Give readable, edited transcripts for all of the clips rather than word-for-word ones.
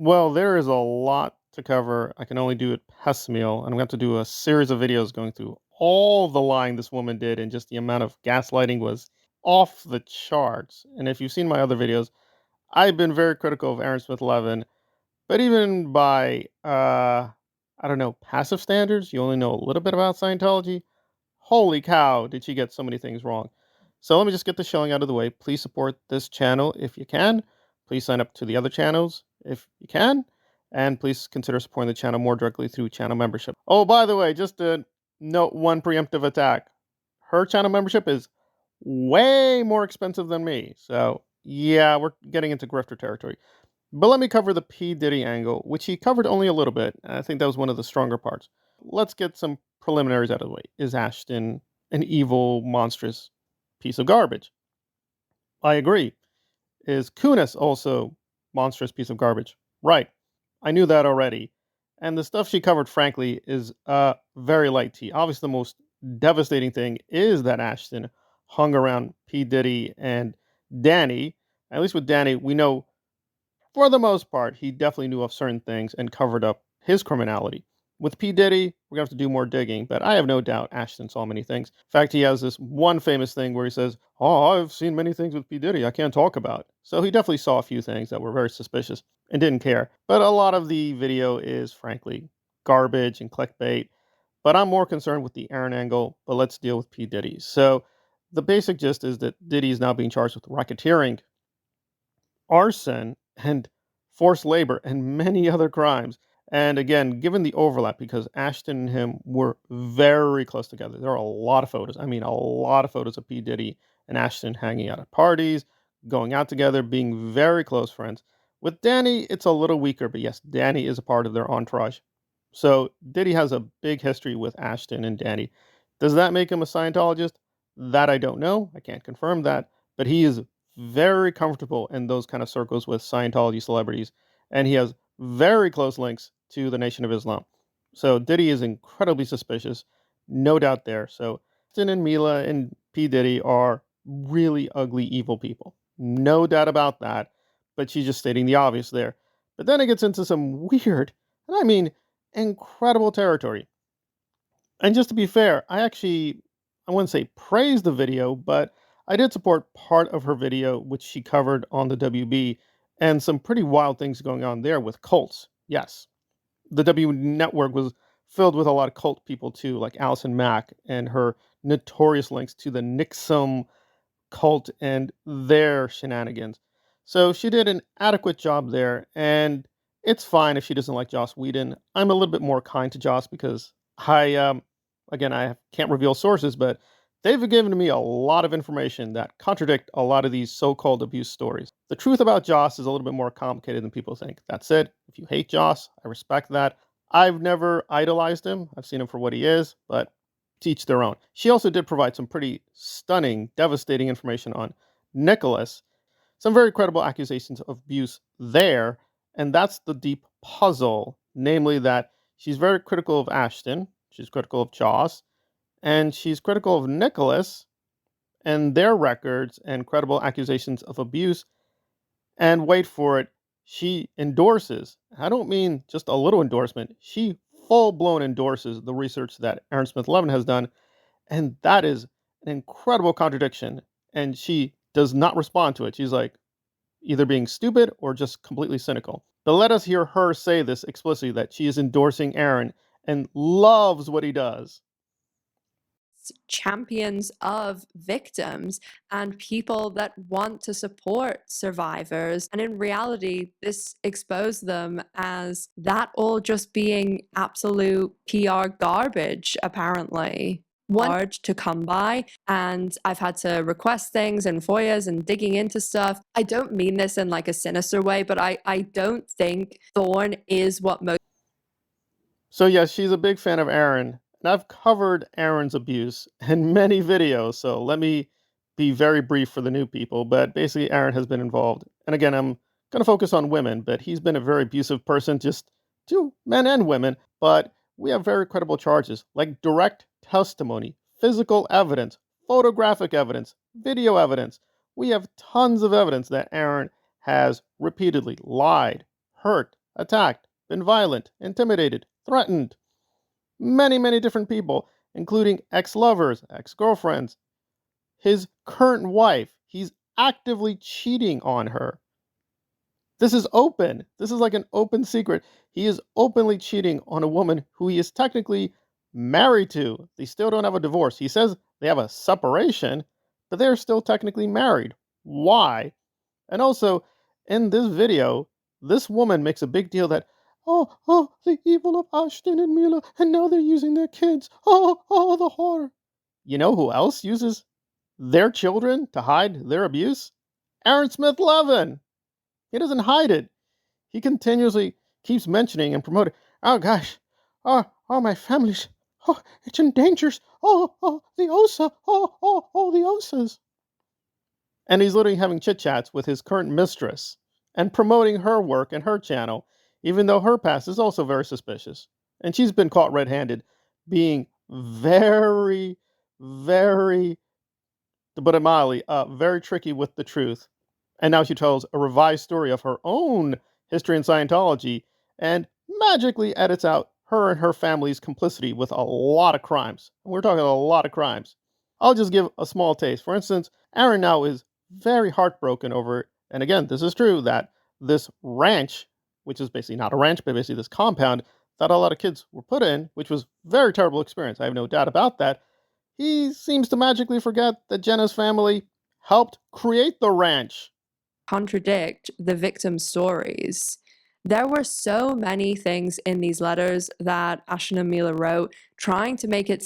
Well, there is a lot to cover. I can only do it piecemeal, and I'm going to have to do a series of videos going through all the lying this woman did, and just the amount of gaslighting was off the charts. And if you've seen my other videos, I've been very critical of Aaron Smith Levin, but even by I don't know, passive standards, you only know a little bit about Scientology. Holy cow, did she get so many things wrong? So let me just get the showing out of the way. Please support this channel if you can. Please sign up to the other channels if you can. And please consider supporting the channel more directly through channel membership. Oh, by the way, just to note one preemptive attack. Her channel membership is way more expensive than me. So yeah, we're getting into grifter territory. But let me cover the P Diddy angle, which he covered only a little bit. And I think that was one of the stronger parts. Let's get some preliminaries out of the way. Is Ashton an evil, monstrous piece of garbage? I agree. Is Kunis also monstrous piece of garbage? Right. I knew that already. And the stuff she covered, frankly, is very light tea. Obviously, the most devastating thing is that Ashton hung around P. Diddy and Danny. At least with Danny, we know for the most part, he definitely knew of certain things and covered up his criminality. With P. Diddy, we're going to have to do more digging, but I have no doubt Ashton saw many things. In fact, he has this one famous thing where he says, "Oh, I've seen many things with P. Diddy I can't talk about." So he definitely saw a few things that were very suspicious and didn't care. But a lot of the video is, frankly, garbage and clickbait. But I'm more concerned with the Aaron angle, but let's deal with P. Diddy. So the basic gist is that Diddy is now being charged with racketeering, arson, and forced labor, and many other crimes. And again, given the overlap, because Ashton and him were very close together, there are a lot of photos. I mean, a lot of photos of P. Diddy and Ashton hanging out at parties, going out together, being very close friends. With Danny, it's a little weaker, but yes, Danny is a part of their entourage. So Diddy has a big history with Ashton and Danny. Does that make him a Scientologist? That I don't know. I can't confirm that. But he is very comfortable in those kind of circles with Scientology celebrities, and he has very close links to the Nation of Islam. So Diddy is incredibly suspicious, no doubt there. So Justin and Mila and P. Diddy are really ugly, evil people. No doubt about that. But she's just stating the obvious there. But then it gets into some weird, and I mean incredible territory. And just to be fair, I wouldn't say praise the video, but I did support part of her video, which she covered on the WB, and some pretty wild things going on there with cults. Yes, the W network was filled with a lot of cult people too, like Allison Mack and her notorious links to the Nixum cult and their shenanigans. So she did an adequate job there, and it's fine if she doesn't like Joss Whedon. I'm a little bit more kind to Joss because again, I can't reveal sources, but they've given me a lot of information that contradict a lot of these so-called abuse stories. The truth about Joss is a little bit more complicated than people think. That said, if you hate Joss, I respect that. I've never idolized him. I've seen him for what he is, but teach their own. She also did provide some pretty stunning, devastating information on Nicholas, some very credible accusations of abuse there, and that's the deep puzzle, namely that she's very critical of Ashton, she's critical of Joss, and she's critical of Nicholas and their records and credible accusations of abuse. And wait for it, she endorses. I don't mean just a little endorsement. She full blown endorses the research that Aaron Smith Levin has done. And that is an incredible contradiction. And she does not respond to it. She's like either being stupid or just completely cynical. But let us hear her say this explicitly, that she is endorsing Aaron and loves what he does. Champions of victims and people that want to support survivors. And in reality, this exposed them as that all just being absolute PR garbage, apparently. Hard to come by, and I've had to request things and FOIAs and digging into stuff. I don't mean this in like a sinister way, but I don't think Thorn is what most. So yes, she's a big fan of Aaron, and I've covered Aaron's abuse in many videos. So let me be very brief for the new people. But basically, Aaron has been involved, and again, I'm going to focus on women. But he's been a very abusive person, just to men and women. But we have very credible charges, like direct testimony, physical evidence, photographic evidence, video evidence. We have tons of evidence that Aaron has repeatedly lied, hurt, attacked, been violent, intimidated, threatened. Many, many different people, including ex lovers, ex girlfriends, his current wife. He's actively cheating on her. This is open. This is like an open secret. He is openly cheating on a woman who he is technically married to. They still don't have a divorce. He says they have a separation, but they're still technically married. Why? And also, in this video, this woman makes a big deal that, the evil of Ashton and Mila, and now they're using their kids. The horror. You know who else uses their children to hide their abuse? Aaron Smith Levin. He doesn't hide it. He continuously keeps mentioning and promoting, oh gosh, my family's, it's in danger. The OSA, the OSAs. And he's literally having chit chats with his current mistress and promoting her work and her channel, even though her past is also very suspicious. And she's been caught red handed being very, very, to put it mildly, very tricky with the truth. And now she tells a revised story of her own history in Scientology and magically edits out her and her family's complicity with a lot of crimes. And we're talking a lot of crimes. I'll just give a small taste. For instance, Aaron now is very heartbroken over, and again, this is true, that this ranch, which is basically not a ranch, but basically this compound that a lot of kids were put in, which was a very terrible experience. I have no doubt about that. He seems to magically forget that Jenna's family helped create the ranch. Contradict the victim's stories. There were so many things in these letters that Ashton and Mila wrote trying to make it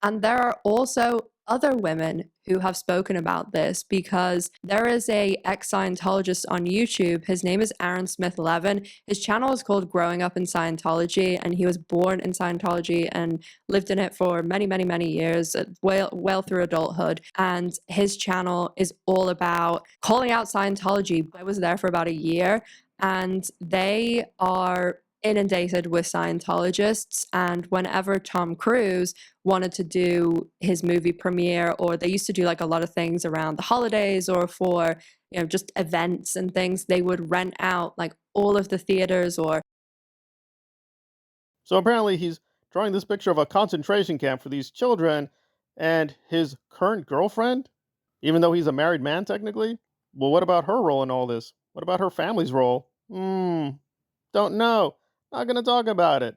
and there are also other women who have spoken about this because there is a ex-Scientologist on YouTube. His name is Aaron Smith Levin. His channel is called Growing Up in Scientology, and he was born in Scientology and lived in it for many, many, many years, well through adulthood. And his channel is all about calling out Scientology. I was there for about a year, and they are inundated with Scientologists. And whenever Tom Cruise wanted to do his movie premiere, or they used to do like a lot of things around the holidays or for, just events and things, they would rent out like all of the theaters or. So apparently he's drawing this picture of a concentration camp for these children and his current girlfriend, even though he's a married man technically. Well, what about her role in all this? What about her family's role? Don't know. Not going to talk about it.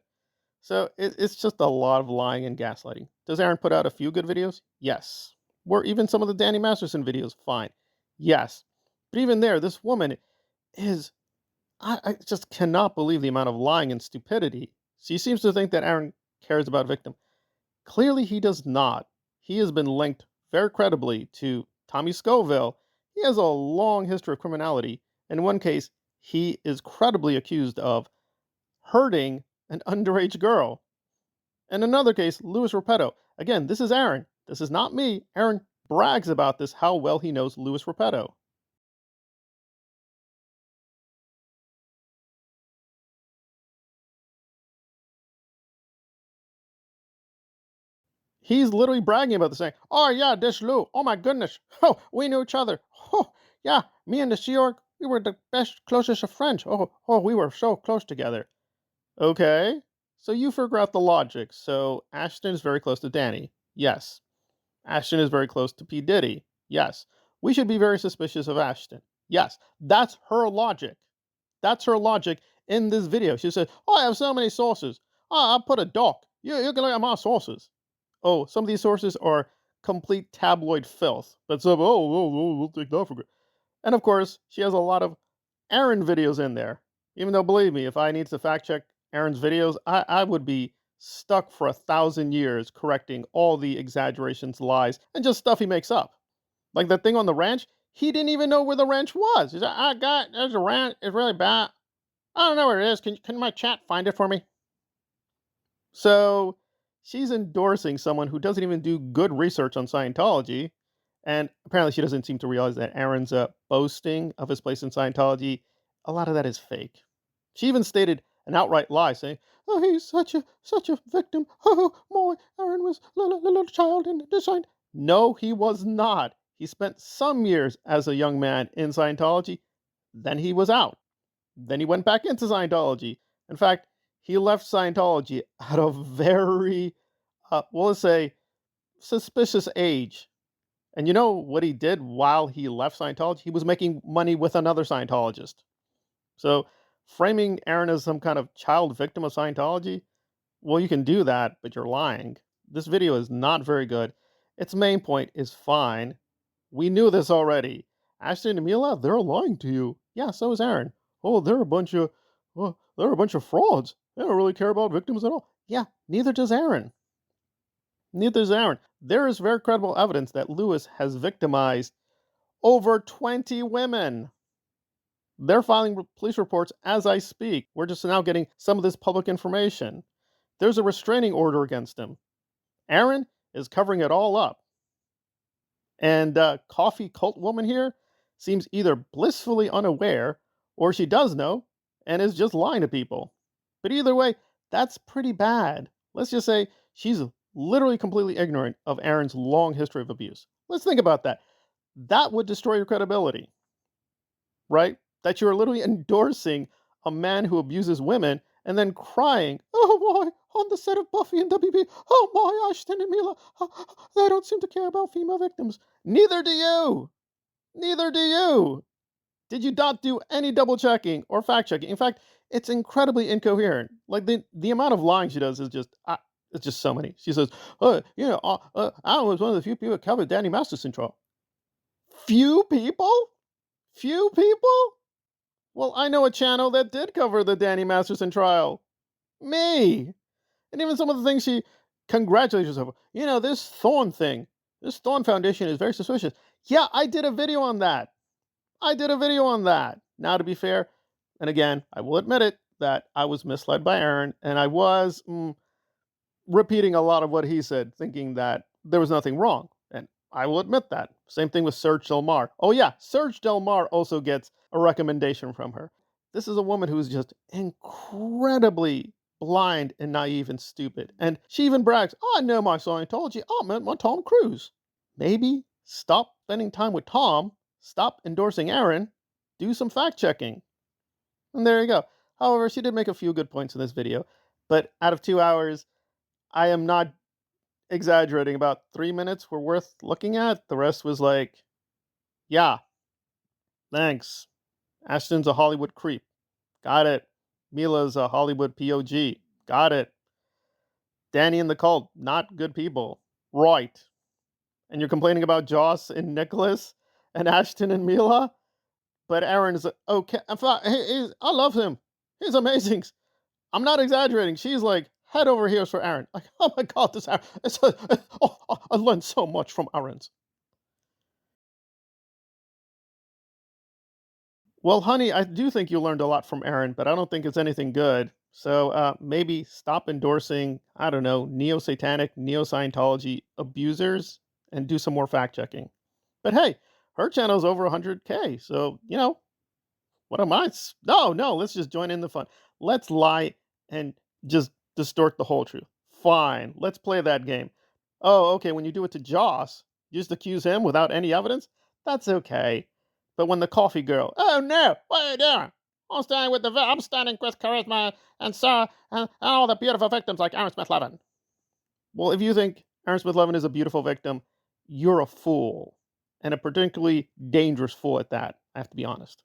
So it's just a lot of lying and gaslighting. Does Aaron put out a few good videos? Yes. Were even some of the Danny Masterson videos fine? Yes. But even there, this woman is, I just cannot believe the amount of lying and stupidity. She seems to think that Aaron cares about victim. Clearly he does not. He has been linked very credibly to Tommy Scoville. He has a long history of criminality. In one case, he is credibly accused of hurting an underage girl. In another case, Louis Repetto. Again, this is Aaron. This is not me. Aaron brags about this, how well he knows Louis Repetto. He's literally bragging about this, saying, oh, yeah, this Lou. Oh, my goodness. Oh, we knew each other. Oh, yeah, me and the Sea Org, we were the best, closest of friends. We were so close together. Okay, so you figure out the logic. So Ashton is very close to Danny. Yes. Ashton is very close to P Diddy. Yes. We should be very suspicious of Ashton. Yes. That's her logic. That's her logic in this video. She said, oh, I have so many sources. Oh, I'll put a doc. You can look at my sources. Oh, some of these sources are complete tabloid filth. But some, we'll take that for granted. And of course, she has a lot of Aaron videos in there. Even though, believe me, if I need to fact check Aaron's videos, I would be stuck for 1,000 years correcting all the exaggerations, lies, and just stuff he makes up. Like that thing on the ranch, he didn't even know where the ranch was. He said, I got, there's a ranch, it's really bad. I don't know where it is. Can my chat find it for me? So she's endorsing someone who doesn't even do good research on Scientology. And apparently, she doesn't seem to realize that Aaron's boasting of his place in Scientology, a lot of that is fake. She even stated an outright lie, saying, "Oh, he's such a victim. Oh, my Aaron was a little child in this Scientology." No, he was not. He spent some years as a young man in Scientology. Then he was out. Then he went back into Scientology. In fact, he left Scientology at a very, well, let's say, suspicious age. And you know what he did while he left Scientology? He was making money with another Scientologist. So framing Aaron as some kind of child victim of Scientology, well, you can do that, but you're lying. This video is not very good. Its main point is fine. We knew this already. Ashton and Mila, they're lying to you. Yeah, so is Aaron. Oh, they're a bunch of frauds. They don't really care about victims at all. Yeah, neither does Aaron. Neither does Aaron. There is very credible evidence that Lewis has victimized over 20 women. They're filing police reports as I speak. We're just now getting some of this public information. There's a restraining order against him. Aaron is covering it all up. And Coffee Cult Woman here seems either blissfully unaware or she does know and is just lying to people. But either way, that's pretty bad. Let's just say she's literally completely ignorant of Aaron's long history of abuse. Let's think about that. That would destroy your credibility, right? That you're literally endorsing a man who abuses women and then crying, oh boy, on the set of Buffy and WB, oh my, Ashton and Mila, they don't seem to care about female victims. Neither do you. Neither do you. Did you not do any double checking or fact checking? In fact, it's incredibly incoherent. Like the amount of lying she does is just it's just so many. She says, I was one of the few people that covered Danny Masterson trial. Few people? Few people? Well, I know a channel that did cover the Danny Masterson trial. Me. And even some of the things she congratulates herself. You know, this Thorn Foundation is very suspicious. Yeah, I did a video on that. Now, to be fair, and again, I will admit it, that I was misled by Aaron, and I was repeating a lot of what he said, thinking that there was nothing wrong. And I will admit that. Same thing with Serge Del Mar. Oh, yeah, Serge Del Mar also gets a recommendation from her. This is a woman who's just incredibly blind and naive and stupid. And she even brags, I know my Scientology. I meant my Tom Cruise. Maybe stop spending time with Tom, stop endorsing Aaron, do some fact checking. And there you go. However, she did make a few good points in this video. But out of 2 hours, I am not exaggerating. About 3 minutes were worth looking at. The rest was like, yeah, thanks. Ashton's a Hollywood creep. Got it. Mila's a Hollywood POG. Got it. Danny and the cult, not good people. Right. And you're complaining about Joss and Nicholas and Ashton and Mila? But Aaron's okay. In fact, I love him. He's amazing. I'm not exaggerating. She's like head over heels for Aaron. Like, oh my God, this Aaron. I learned so much from Aaron's. Well, honey, I do think you learned a lot from Aaron, but I don't think it's anything good. So maybe stop endorsing, I don't know, neo satanic, neo Scientology abusers and do some more fact checking. But hey, her channel's over 100K. So, what am I? No, no, let's just join in the fun. Let's lie and just distort the whole truth. Fine, let's play that game. Oh, okay, when you do it to Joss, you just accuse him without any evidence? That's okay. But when the coffee girl, oh no, what are you doing? I'm standing with Charisma and Sarah and all the beautiful victims like Aaron Smith Levin. Well, if you think Aaron Smith Levin is a beautiful victim, you're a fool. And a particularly dangerous fool at that, I have to be honest.